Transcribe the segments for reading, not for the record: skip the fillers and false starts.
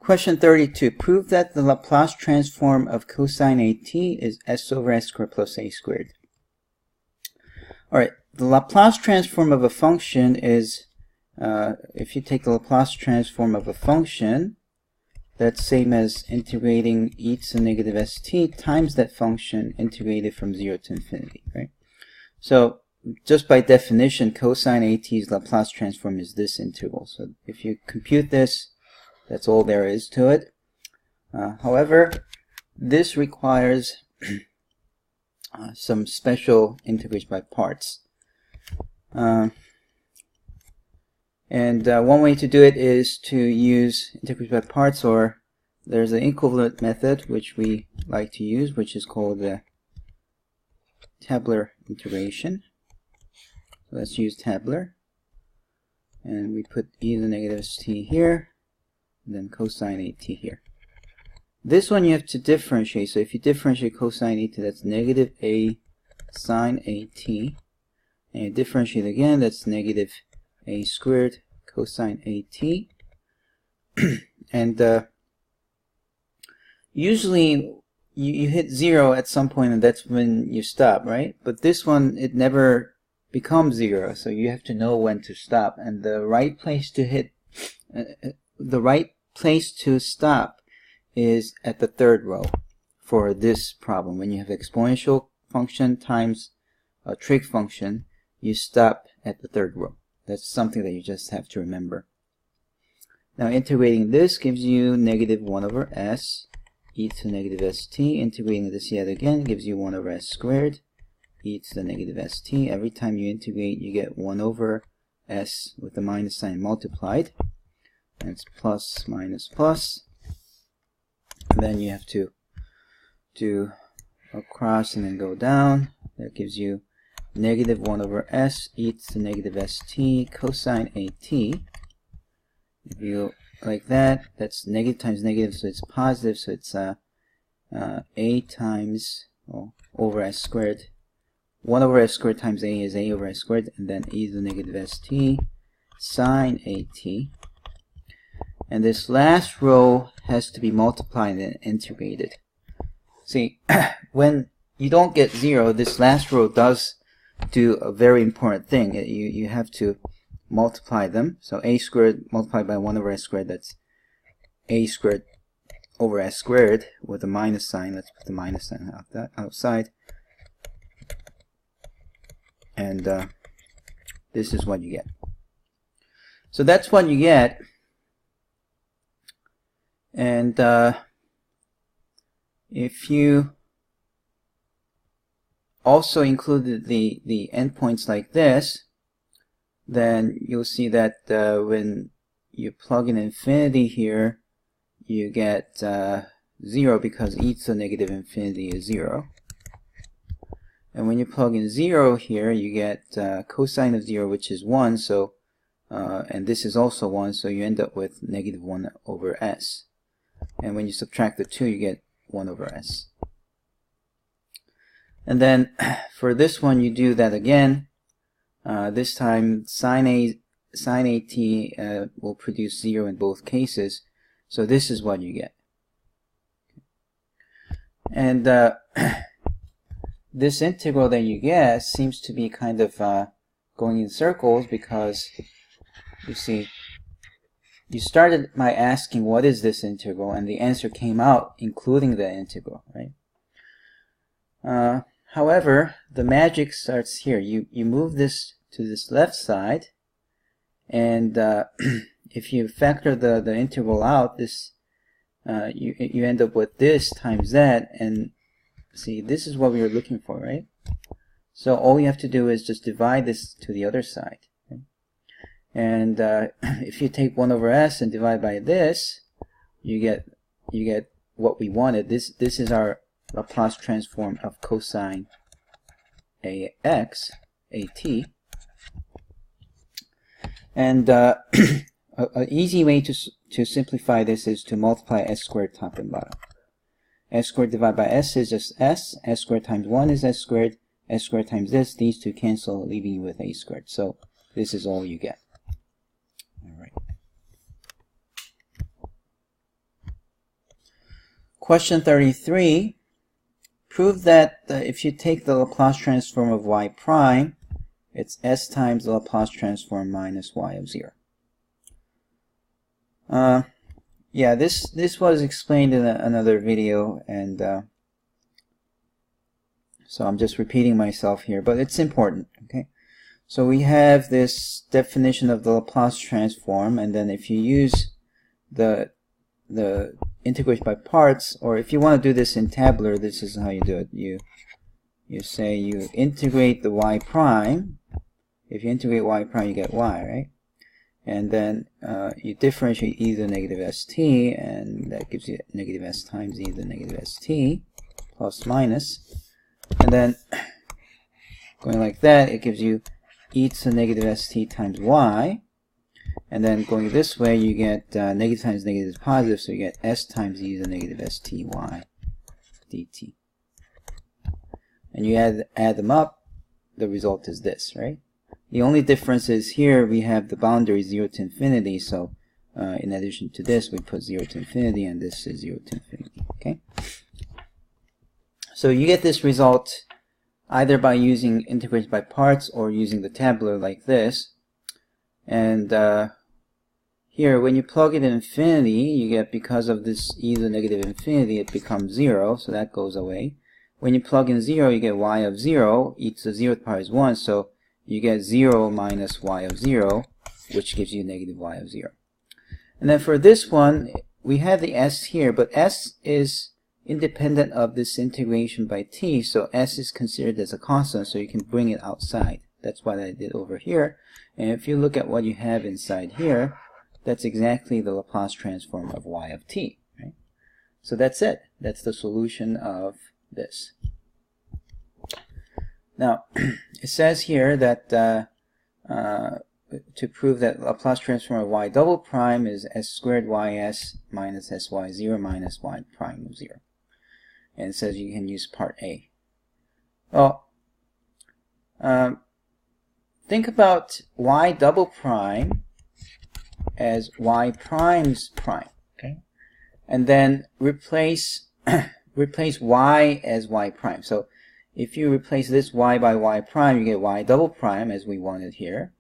Question 32. Prove that the Laplace transform of cosine AT is s over s squared plus a squared. Alright, the Laplace transform of a function is, if you take the Laplace transform of a function, that's same as integrating e to the negative st times that function integrated from 0 to infinity, right? So, just by definition, cosine AT's Laplace transform is this integral. So, if you compute this, that's all there is to it. However, this requires some special integration by parts. And one way to do it is to use integration by parts, or there's an equivalent method which we like to use, which is called the tabular integration. So let's use tabular. And we put e to the negative st here, and then cosine AT here. This one you have to differentiate. So if you differentiate cosine AT, that's negative a sine AT. And you differentiate again, that's negative a squared cosine AT. And usually you hit 0 at some point, and that's when you stop, right? But this one, it never becomes 0, so you have to know when to stop. And the right place to hit, the right place to stop is at the third row for this problem. When you have exponential function times a trig function, you stop at the third row. That's something that you just have to remember. Now integrating this gives you negative 1 over s e to the negative st. Integrating this yet again gives you 1 over s squared e to the negative st. Every time you integrate, you get 1 over s with the minus sign multiplied. And it's plus minus plus. And then you have to do across and then go down. That gives you negative 1 over s e to the negative st cosine AT. If you like that, that's negative times negative, so it's positive, so it's a times over s squared. 1 over s squared times a is a over s squared, and then e to the negative st sine AT. And this last row has to be multiplied and integrated. See, when you don't get 0, this last row does do a very important thing. You have to multiply them. So a squared multiplied by 1 over s squared, that's a squared over s squared with a minus sign. Let's put the minus sign outside. And this is what you get. So that's what you get. And if you also included the endpoints like this, then you'll see that when you plug in infinity here, you get 0 because e to the negative infinity is 0. And when you plug in 0 here, you get cosine of 0, which is 1. So and this is also 1, so you end up with negative 1 over s. And when you subtract the 2, you get 1 over s. And then for this one, you do that again. This time sine AT will produce 0 in both cases. So this is what you get. And this integral that you get seems to be kind of going in circles, because you see, you started by asking what is this integral, and the answer came out including the integral, right? However, the magic starts here. You move this to this left side, and if you factor the integral out, this you end up with this times that, and see, this is what we were looking for, right? So all you have to do is just divide this to the other side. Okay? And if you take 1 over s and divide by this, you get what we wanted. This is our Laplace transform of cosine AX AT. And an easy way to simplify this is to multiply s squared top and bottom. S squared divided by s is just s. S squared times 1 is s squared. S squared times this, these two cancel, leaving you with a squared. So this is all you get. All right. Question 33. Prove that if you take the Laplace transform of y prime, it's s times the Laplace transform minus y of 0. Yeah, this was explained in another video, and so I'm just repeating myself here, but it's important, okay? So we have this definition of the Laplace transform, and then if you use the integration by parts, or if you want to do this in tabular, this is how you do it. You say you integrate the y prime. If you integrate y prime, you get y, right? And then you differentiate e to the negative st, and that gives you negative s times e to the negative st, plus minus. And then going like that, it gives you e to the negative st times y. And then going this way, you get negative times negative is positive, so you get s times e to the negative sty dt. And you add them up, the result is this, right? The only difference is here we have the boundary 0 to infinity, so in addition to this, we put 0 to infinity, and this is 0 to infinity, okay? So you get this result either by using integration by parts or using the tabular like this. And here, when you plug it in infinity, you get, because of this e to the negative infinity, it becomes 0, so that goes away. When you plug in 0, you get y of 0, e to the 0th power is 1, so you get 0 minus y of 0, which gives you negative y of 0. And then for this one, we have the s here, but s is independent of this integration by t, so s is considered as a constant, so you can bring it outside. That's what I did over here. And if you look at what you have inside here, that's exactly the Laplace transform of y of t, right? So that's it. That's the solution of this. Now, it says here that to prove that Laplace transform of y double prime is s squared ys minus sy0 minus y prime of 0. And it says you can use part A. Well, think about y double prime as y prime's prime, okay? And then replace y as y prime. So if you replace this y by y prime, you get y double prime as we wanted here.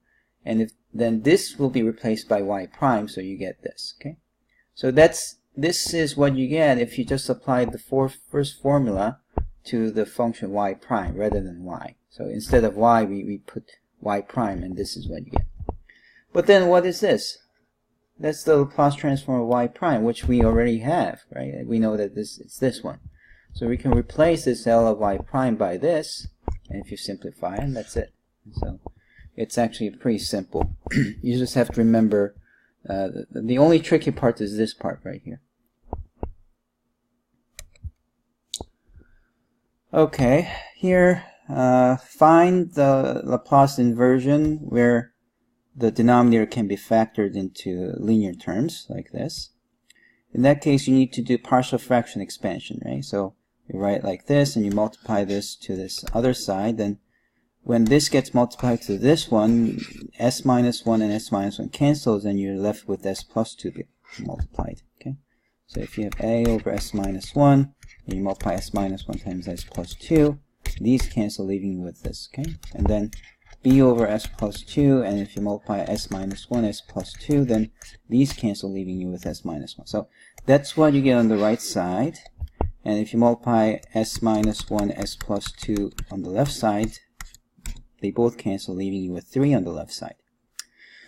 And then this will be replaced by y prime, so you get this, okay? So this is what you get if you just apply the first formula to the function y prime rather than y. So instead of y, we put y prime, and this is what you get. But then what is this? That's the Laplace transform of y prime, which we already have, right? We know that it's this one. So we can replace this L of y prime by this, and if you simplify, and that's it. So it's actually pretty simple. You just have to remember the only tricky part is this part right here. Okay, here find the Laplace inversion where the denominator can be factored into linear terms like this. In that case, you need to do partial fraction expansion, right? So you write like this, and you multiply this to this other side. Then when this gets multiplied to this one, s minus 1 and s minus 1 cancels, and you're left with s plus 2 multiplied, okay? So if you have a over s minus 1, and you multiply s minus 1 times s plus 2, these cancel, leaving you with this, okay? And then b over s plus 2, and if you multiply s minus 1, s plus 2, then these cancel, leaving you with s minus 1. So that's what you get on the right side. And if you multiply s minus 1, s plus 2 on the left side, they both cancel, leaving you with 3 on the left side.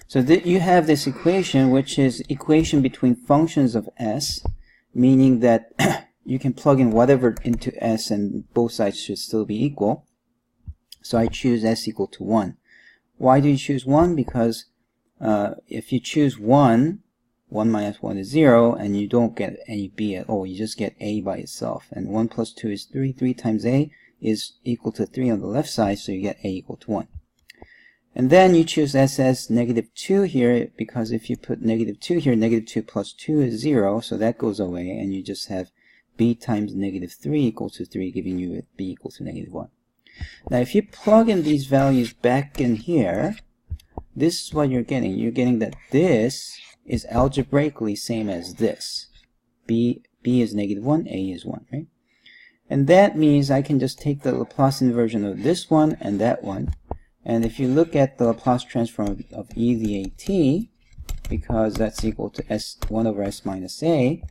So you have this equation, which is equation between functions of s, meaning that you can plug in whatever into s and both sides should still be equal. So I choose s equal to 1. Why do you choose 1? Because if you choose 1, 1 minus 1 is 0, and you don't get any b at all. You just get a by itself. And 1 plus 2 is 3. 3 times a is equal to 3 on the left side, so you get a equal to 1. And then you choose s as negative 2 here, because if you put negative 2 here, negative 2 plus 2 is 0, so that goes away, and you just have b times negative 3 equal to 3, giving you b equal to negative 1. Now if you plug in these values back in here, this is what you're getting. You're getting that this is algebraically same as this. b b is -1, a is 1, right? And that means I can just take the Laplace inversion of this one and that one. And if you look at the Laplace transform of e to the at, because that's equal to s1 over s minus a,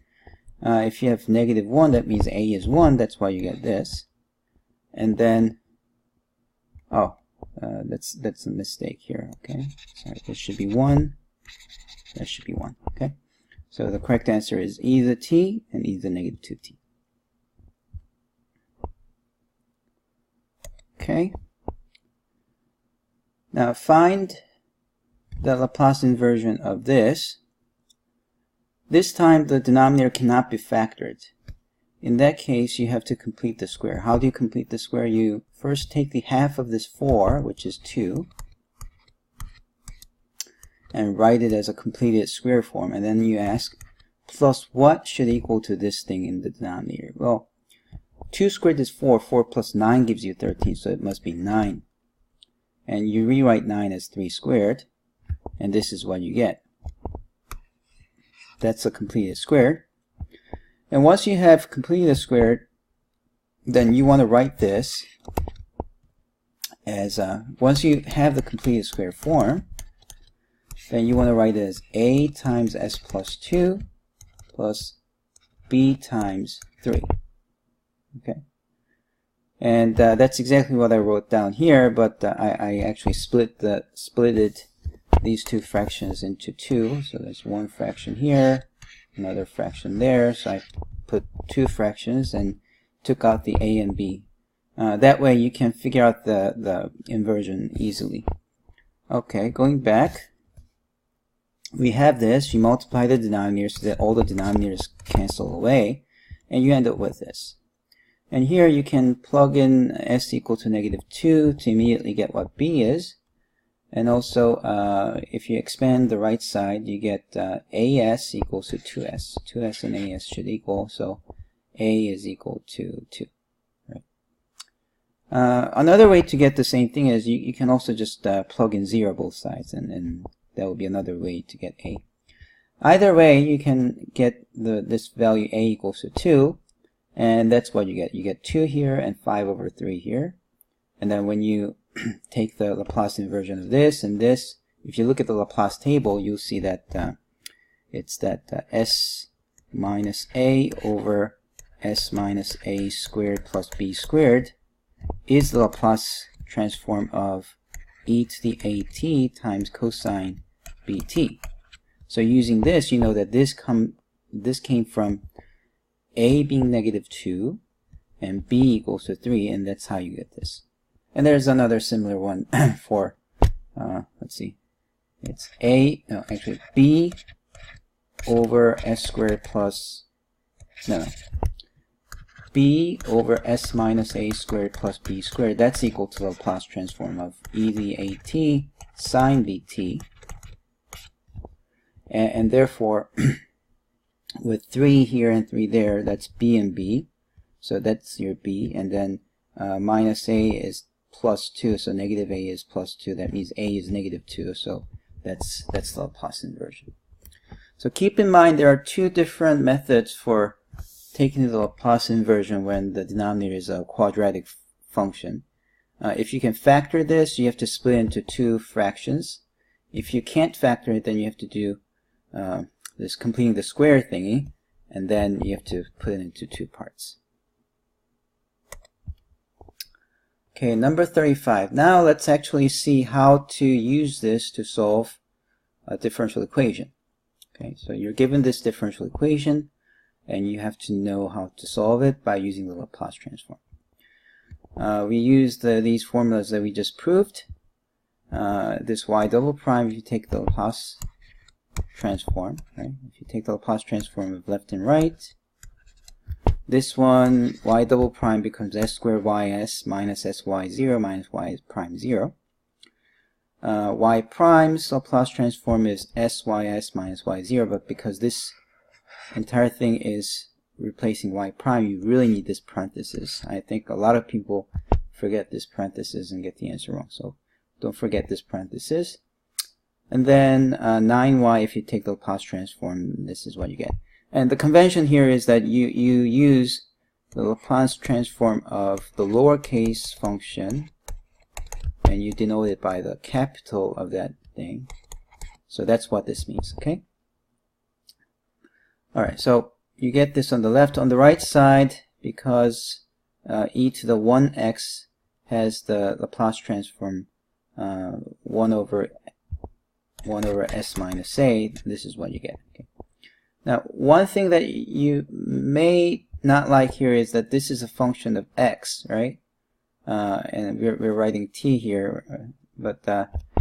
if you have -1, that means a is 1. That's why you get this. And then, that's a mistake here. Okay, sorry, this should be 1. That should be 1. Okay, so the correct answer is e to the t and e to the -2t. Okay. Now find the Laplace inversion of this. This time the denominator cannot be factored. In that case, you have to complete the square. How do you complete the square? You first take the half of this 4, which is 2, and write it as a completed square form. And then you ask, plus what should equal to this thing in the denominator? Well, 2 squared is 4. 4 plus 9 gives you 13, so it must be 9. And you rewrite 9 as 3 squared, and this is what you get. That's a completed square. And once you have completed a square, then you want to write this as, once you have the completed square form, then you want to write it as a times s plus 2 plus b times 3. Okay. And that's exactly what I wrote down here, but I actually splitted these two fractions into 2. So there's one fraction here, another fraction there. So I put 2 fractions and took out the a and b. That way you can figure out the inversion easily. Okay, going back, we have this. You multiply the denominators so that all the denominators cancel away, and you end up with this. And here you can plug in s equal to -2 to immediately get what b is. And also, if you expand the right side, you get as equals to 2s. 2s and as should equal, so a is equal to 2. Right. Another way to get the same thing is you can also just plug in 0 both sides, and that would be another way to get a. Either way, you can get this value a equals to 2. And that's what you get. You get 2 here and 5 over 3 here. And then when you take the Laplace inversion of this and this, if you look at the Laplace table, you'll see that it's that s minus a over s minus a squared plus b squared is the Laplace transform of e to the at times cosine bt. So using this, you know that this came from a being -2 and b equals to 3, and that's how you get this. And there's another similar one for, let's see, it's b over s squared plus, b over s minus a squared plus b squared. That's equal to the Laplace transform of e to the at sine bt. And therefore, with 3 here and 3 there, that's b and b. So that's your b. And then minus a is plus 2, so negative a is plus 2. That means a is -2, so that's the Laplace inversion. So keep in mind there are 2 different methods for taking the Laplace inversion when the denominator is a quadratic function. If you can factor this, you have to split it into 2 fractions. If you can't factor it, then you have to do this completing the square thingy, and then you have to put it into 2 parts. Okay, number 35. Now let's actually see how to use this to solve a differential equation. Okay, so you're given this differential equation, and you have to know how to solve it by using the Laplace transform. We used these formulas that we just proved. This y double prime, if you take the Laplace transform, right? If you take the Laplace transform of left and right, this one, y double prime becomes s squared ys minus sy0 minus y prime 0. Y prime's Laplace transform is sys minus y0, but because this entire thing is replacing y prime, you really need this parenthesis. I think a lot of people forget this parenthesis and get the answer wrong, so don't forget this parenthesis. And then 9y, if you take the Laplace transform, this is what you get. And the convention here is that you use the Laplace transform of the lowercase function, and you denote it by the capital of that thing. So that's what this means, okay? Alright, so you get this on the left. On the right side, because e to the 1x has the Laplace transform 1 over s minus a, this is what you get. Okay? Now, one thing that you may not like here is that this is a function of x, right? And we're writing t here, but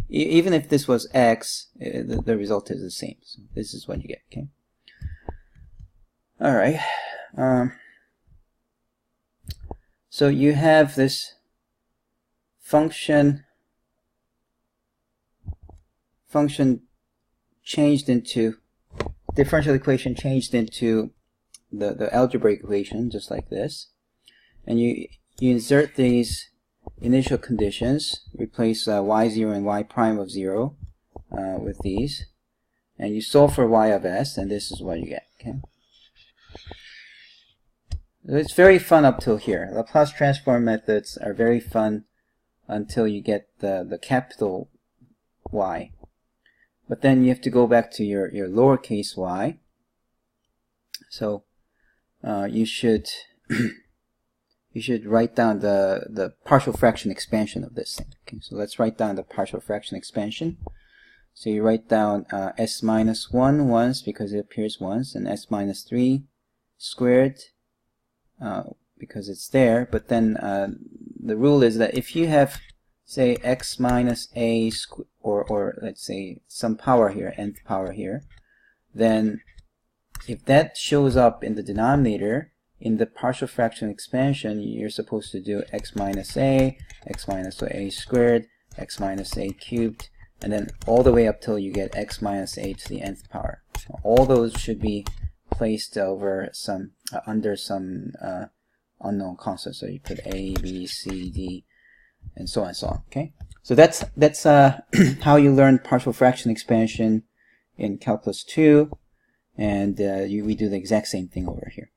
even if this was x, the result is the same. So this is what you get, okay? Alright. So you have this function changed into differential equation changed into the algebraic equation, just like this, and you insert these initial conditions, replace y0 and y prime of 0 with these, and you solve for y of s, and this is what you get. Okay, so it's very fun up till here. Laplace transform methods are very fun until you get the capital Y. But then you have to go back to your lowercase y. So you should you should write down the partial fraction expansion of this thing. Okay, so let's write down the partial fraction expansion. So you write down s minus 1 once because it appears once, and s minus 3 squared because it's there. But then the rule is that if you have, say, x minus a or let's say some power here, nth power here, then if that shows up in the denominator in the partial fraction expansion, you're supposed to do x minus a squared, x minus a cubed, and then all the way up till you get x minus a to the nth power. All those should be placed over some under some unknown constant. So you put a, b, c, d, and so on and so on. Okay, so that's how you learn partial fraction expansion in Calculus 2, and we do the exact same thing over here.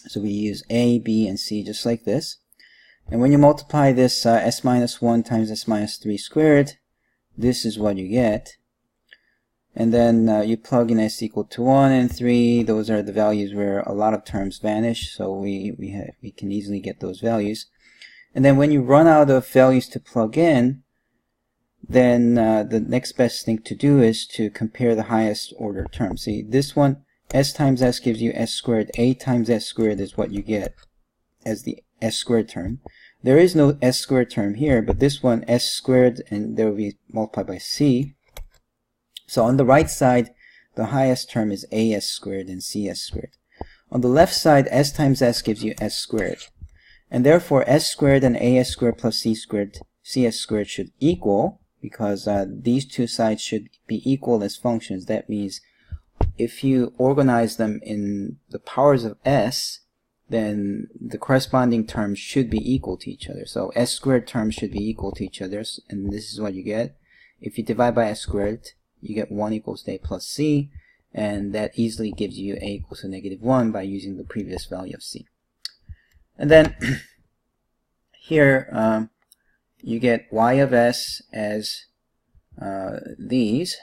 So we use a, b, and c just like this, and when you multiply this s minus 1 times s minus 3 squared, this is what you get. And then you plug in s equal to 1 and 3. Those are the values where a lot of terms vanish, so we can easily get those values. And then when you run out of values to plug in, then the next best thing to do is to compare the highest order term. See, this one, s times s gives you s squared. A times s squared is what you get as the s squared term. There is no s squared term here, but this one, s squared, and there will be multiplied by c. So on the right side, the highest term is as squared and cs squared. On the left side, s times s gives you s squared. And therefore, s squared and as squared plus c squared, cs squared should equal, because these two sides should be equal as functions. That means if you organize them in the powers of s, then the corresponding terms should be equal to each other. So s squared terms should be equal to each other, and this is what you get. If you divide by s squared, you get 1 equals to a plus c, and that easily gives you a equals to negative 1 by using the previous value of c. And then here you get y of s as these,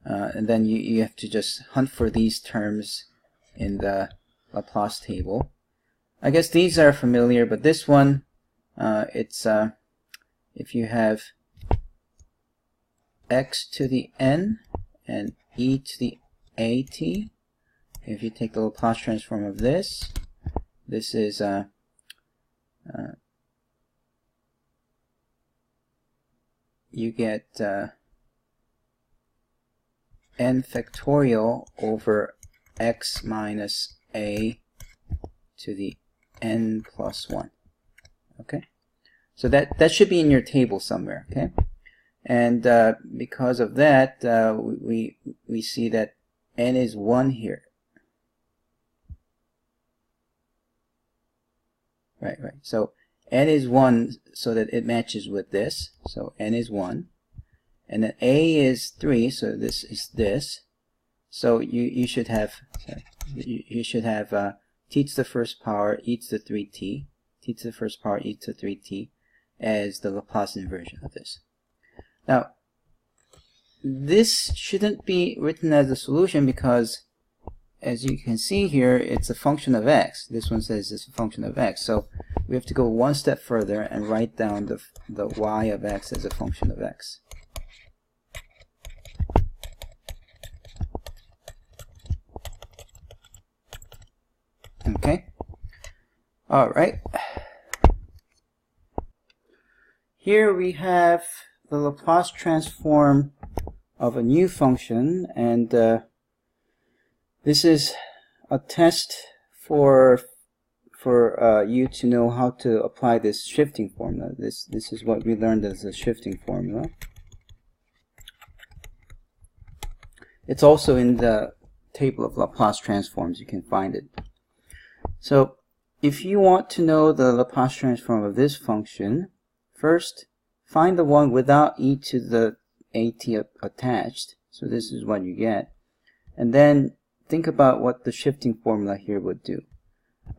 and then you have to just hunt for these terms in the Laplace table. I guess these are familiar, but this one, it's if you have x to the n and e to the at, if you take the Laplace transform of this, this is you get n factorial over x minus a to the n plus 1. Okay, so that should be in your table somewhere. Okay, and because of that, we see that n is 1 here. Right. So n is 1 so that it matches with this. So n is 1. And then a is 3, so this is this. So you should have t to the first power e to the 3t, t to the first power e to the 3t as the Laplace inversion of this. Now, this shouldn't be written as a solution because, as you can see here, it's a function of x. This one says it's a function of x. So we have to go one step further and write down the y of x as a function of x. Okay. All right. Here we have the Laplace transform of a new function, and this is a test for you to know how to apply this shifting formula. This is what we learned as a shifting formula. It's also in the table of Laplace transforms. You can find it. So if you want to know the Laplace transform of this function, first find the one without e to the at attached. So this is what you get. And then think about what the shifting formula here would do.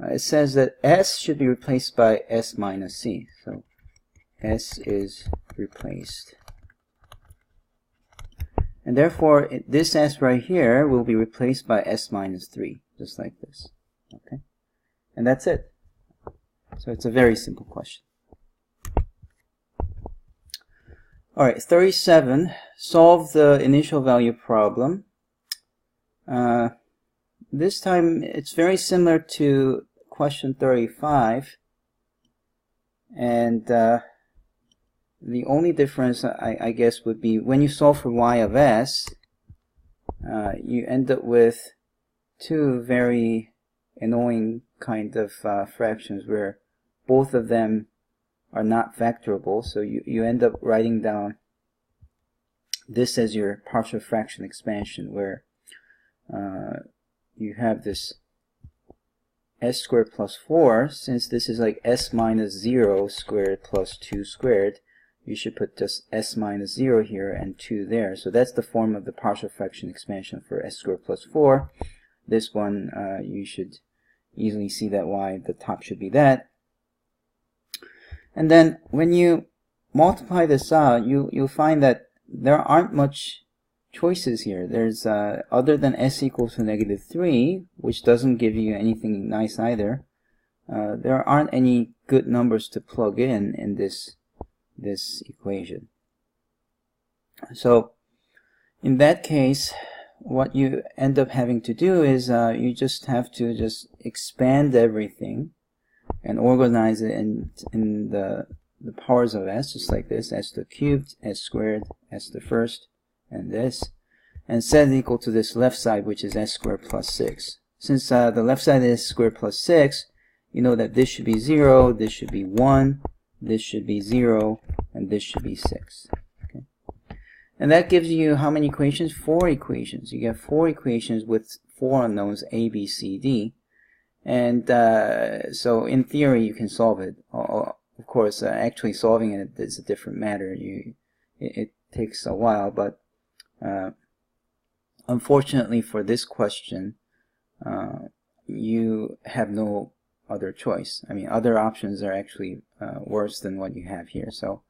It says that s should be replaced by s minus c. So s is replaced. And therefore, this s right here will be replaced by s minus 3, just like this. Okay? And that's it. So it's a very simple question. Alright, 37. Solve the initial value problem. This time it's very similar to question 35. And the only difference, I guess, would be when you solve for y of s, you end up with two very annoying kind of fractions where both of them are not factorable. So you end up writing down this as your partial fraction expansion, where you have this s squared plus 4. Since this is like s minus 0 squared plus 2 squared, you should put just s minus 0 here and 2 there. So that's the form of the partial fraction expansion for s squared plus 4. This one, you should easily see that y, the top should be that. And then when you multiply this out, you'll find that there aren't much choices here. There's other than s equals to negative 3, which doesn't give you anything nice either. There aren't any good numbers to plug in this equation. So in that case, what you end up having to do is you just have to just expand everything and organize it in the powers of s, just like this: s to the cubed, s squared, s to the first, and this, and set it equal to this left side, which is s squared plus 6. Since the left side is s squared plus 6, you know that this should be 0, this should be 1, this should be 0, and this should be 6. Okay. And that gives you how many equations? 4 equations. You get 4 equations with 4 unknowns, a, b, c, d. And so in theory you can solve it. Of course, actually solving it is a different matter. It takes a while, but unfortunately for this question, you have no other choice. I mean, other options are actually worse than what you have here. So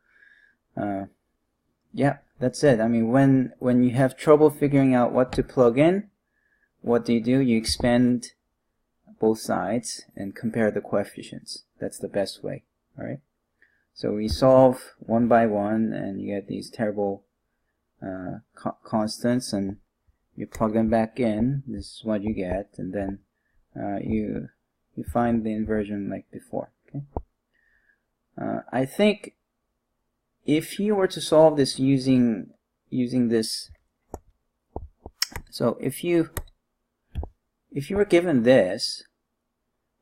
yeah, that's it. I mean, when you have trouble figuring out what to plug in, what do? You expand both sides and compare the coefficients. That's the best way. All right. So we solve one by one, and you get these terrible constants, and you plug them back in. This is what you get, and then you find the inversion like before. Okay. I think if you were to solve this using this, so if you were given this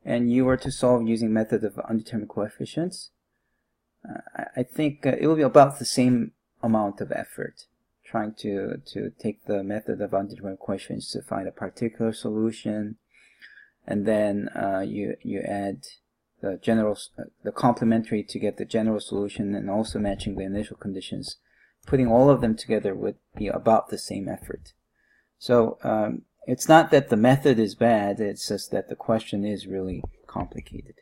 and you were to solve using method of undetermined coefficients, I think it will be about the same amount of effort trying to take the method of undetermined coefficients to find a particular solution, and then you add the complementary to get the general solution, and also matching the initial conditions. Putting all of them together would be about the same effort. So it's not that the method is bad, it's just that the question is really complicated.